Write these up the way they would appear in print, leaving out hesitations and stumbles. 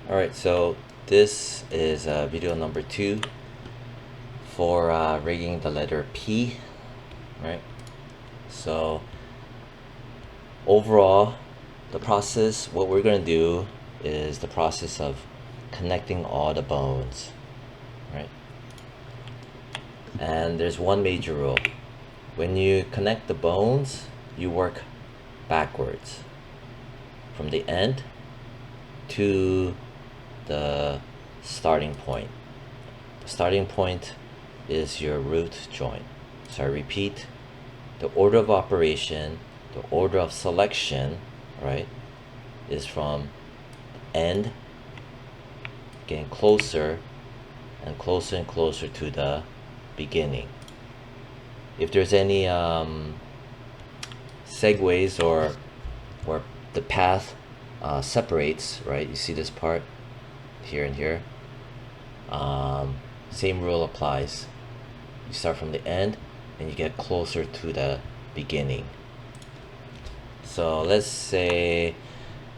Alright, so this is video number 2 for rigging the letter P, right? So overall, the process, what we're going to do is the process of connecting all the bones, right? And there's one major rule. When you connect the bones, you work backwards from the end to the starting point. The starting point is your root joint. So I repeat, the order of operation, the order of selection, right, is from end, getting closer and closer and closer to the beginning. If there's any segues or the path separates, right, you see this part here and here, same rule applies. You start from the end and you get closer to the beginning. So let's say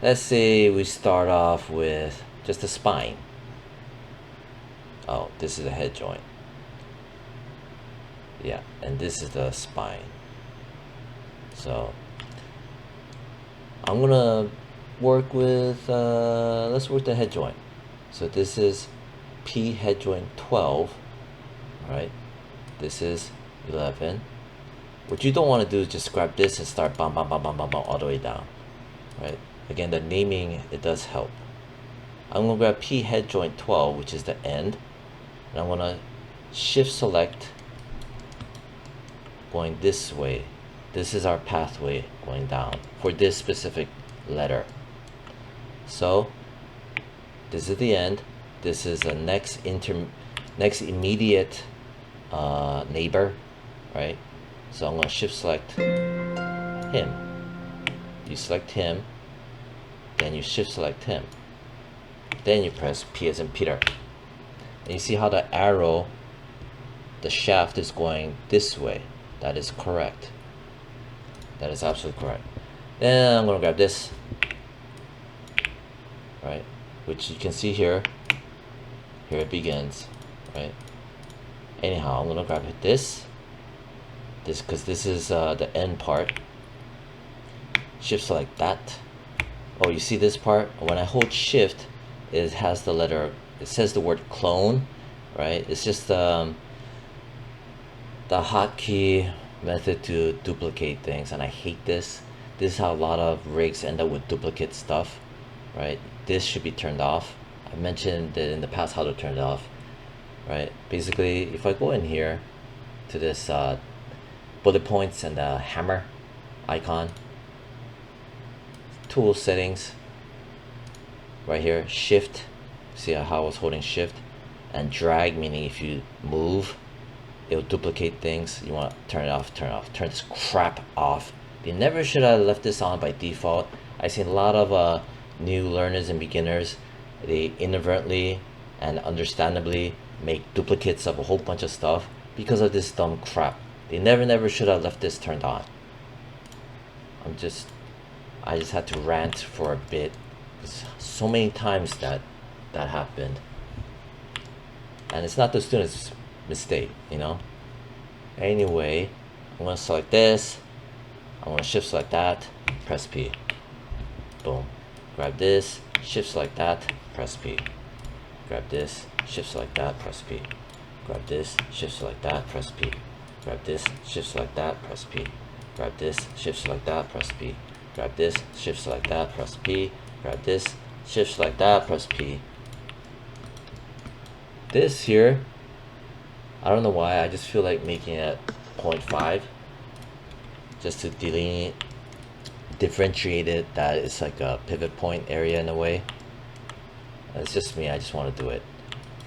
we start off with just the spine. Oh, this is the head joint. Yeah, and this is the spine. So I'm gonna work with let's work the head joint. So this is P head joint 12, right? This is 11. What you don't want to do is just grab this and start bam bam bam bam bam bam all the way down, right? Again, the naming, it does help. I'm gonna grab P head joint 12, which is the end, and I'm gonna shift select going this way. This is our pathway going down for this specific letter. So this is the end. This is the next immediate neighbor, right? So I'm going to shift select him. You select him, then you shift select him, then you press P as in Peter, and you see how the arrow, the shaft is going this way. That is correct. That is absolutely correct. Then I'm going to grab this, right, which you can see here. Here it begins, right? Anyhow, I'm going to grab this because this is the end part. Shift select that. Oh, you see this part? When I hold shift, it has the letter, it says the word clone, right? It's just the hotkey method to duplicate things, and I hate this. This is how a lot of rigs end up with duplicate stuff, right? This should be turned off. I mentioned in the past how to turn it off, right? Basically, if I go in here to this bullet points and the hammer icon, tool settings, right here, shift, see how I was holding shift, and drag, meaning if you move, it'll duplicate things. You want to turn it off, turn this crap off. You never should have left this on by default. I've seen a lot of new learners and beginners, they inadvertently and understandably make duplicates of a whole bunch of stuff because of this dumb crap. They never should have left this turned on. I just had to rant for a bit. So many times that happened, and it's not the student's mistake, you know. Anyway, I'm gonna select this, I'm gonna shift select that, press P, boom. Grab this, shift select that, press P. Grab this, shift select that, press P. Grab this, shift select that, press P. Grab this, shift select that, press P. Grab this, shift select that, press P. Grab this, shift select that, press P. Grab this, shift select that, press P. This here, I don't know why, I just feel like making it 0.5 just to differentiate it, that it's like a pivot point area in a way. It's just me, I just want to do it.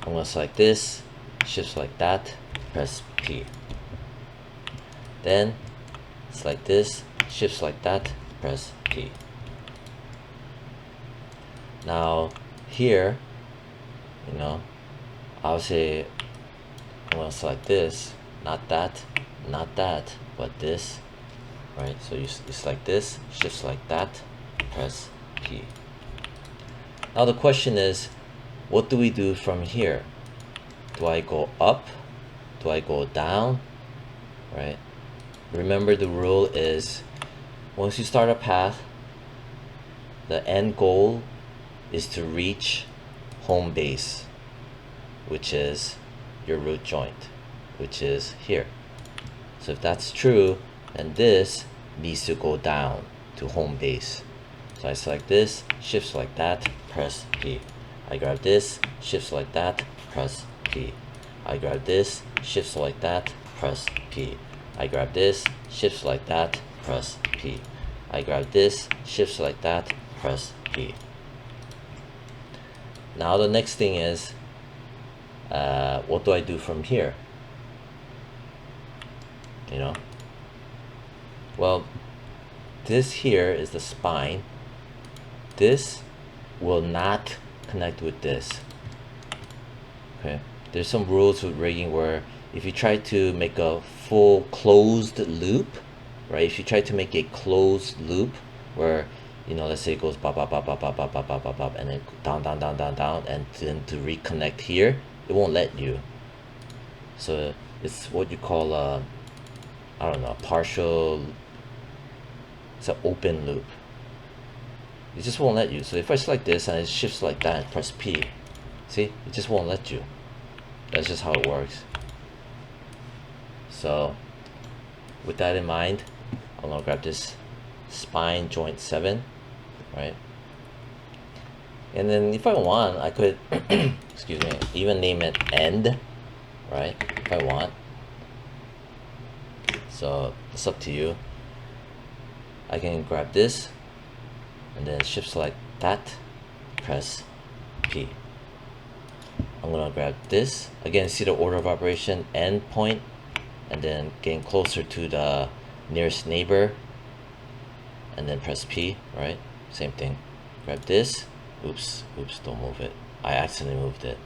I'm going to select this, shift select that, press P. Then select this, shift select that, press P. Now here, you know, obviously I'm going to select this, not that, but this, right? So you select this, shift select that, press P. Now the question is, what do we do from here? Do I go up? Do I go down? Right? Remember, the rule is once you start a path, the end goal is to reach home base, which is your root joint, which is here. So if that's true, then this needs to go down to home base. So I select this, shift select that, press P. I grab this, shift select that, press P. I grab this, shift select that, press P. I grab this, shift select that, press P. I grab this, shift select that, press P. Now the next thing is, what do I do from here? You know? Well, this here is the spine. This will not connect with this. Okay, there's some rules with rigging where if you try to make a full closed loop, right? If you try to make a closed loop where, you know, let's say it goes bop bop bop bop bop bop bop bop bop bop and then down down down down down, and then to reconnect here, it won't let you. So it's what you call a, I don't know, partial. It's an open loop. It just won't let you. So if I select this and it shifts like that and press P, see, it just won't let you. That's just how it works. So with that in mind, I'm gonna grab this spine joint 7, right? And then if I want, I could excuse me, even name it end, right? If I want. So it's up to you. I can grab this and then shift select that, press P. I'm gonna grab this again. See the order of operation: end point, and then getting closer to the nearest neighbor, and then press P. Right, same thing. Grab this. Oops, don't move it. I accidentally moved it.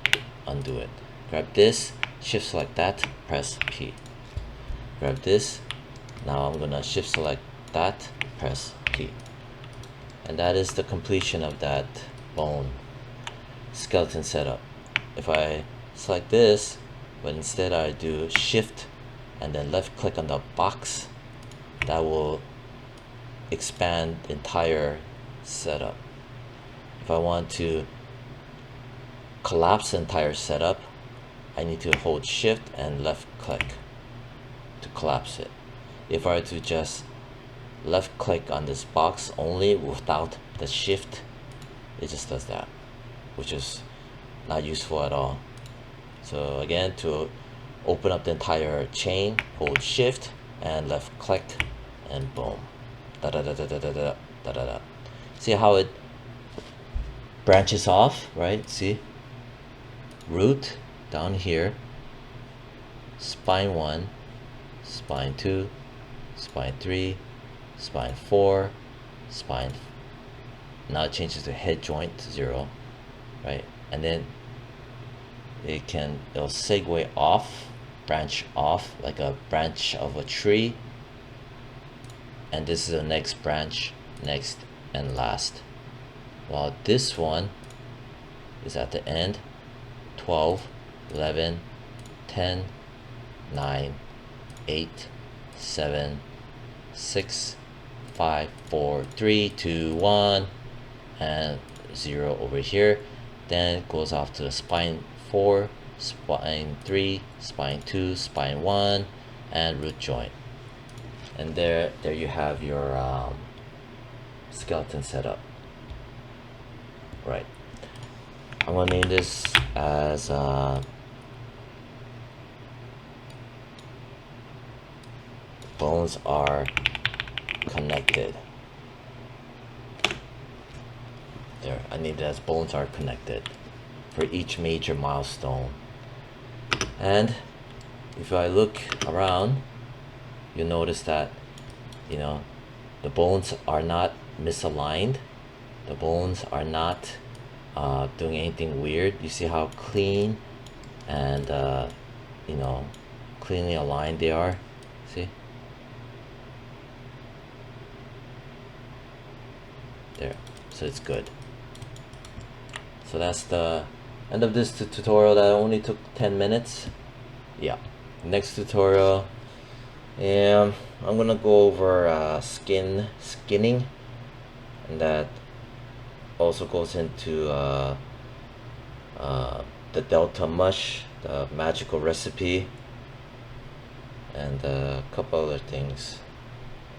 Undo it. Grab this, shift select that, press P. Grab this. Now I'm gonna shift select that, press P. And that is the completion of that bone skeleton setup. If I select this, but instead I do shift and then left click on the box, that will expand the entire setup. If I want to collapse the entire setup, I need to hold shift and left click to collapse it. If I were to just left click on this box only without the shift, it just does that, which is not useful at all. So again, to open up the entire chain, hold shift and left click, and boom, da da da da da da da da da da. See how it branches off, right? See, root down here, spine 1, spine 2, spine 3, spine 4, spine, now it changes to head joint 0, right? And then it'll segue off, branch off like a branch of a tree, and this is the next branch, next and last. While this one is at the end, 12, 11, 10, 9, 8, 7, 6, 5, 4, 3, 2, 1, and 0 over here. Then it goes off to the spine 4, spine 3, spine 2, spine 1, and root joint. And there you have your skeleton setup. Right. I'm gonna name this as bones are connected. There, I named it as bones are connected for each major milestone. And if I look around, you'll notice that, you know, the bones are not misaligned. The bones are not doing anything weird. You see how clean and you know, cleanly aligned they are. See, there. So it's good. So that's the end of this tutorial that only took 10 minutes. Yeah, next tutorial, and I'm gonna go over skinning, and that also goes into the Delta mush, the magical recipe, and a couple other things.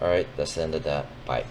Alright, that's the end of that. Bye.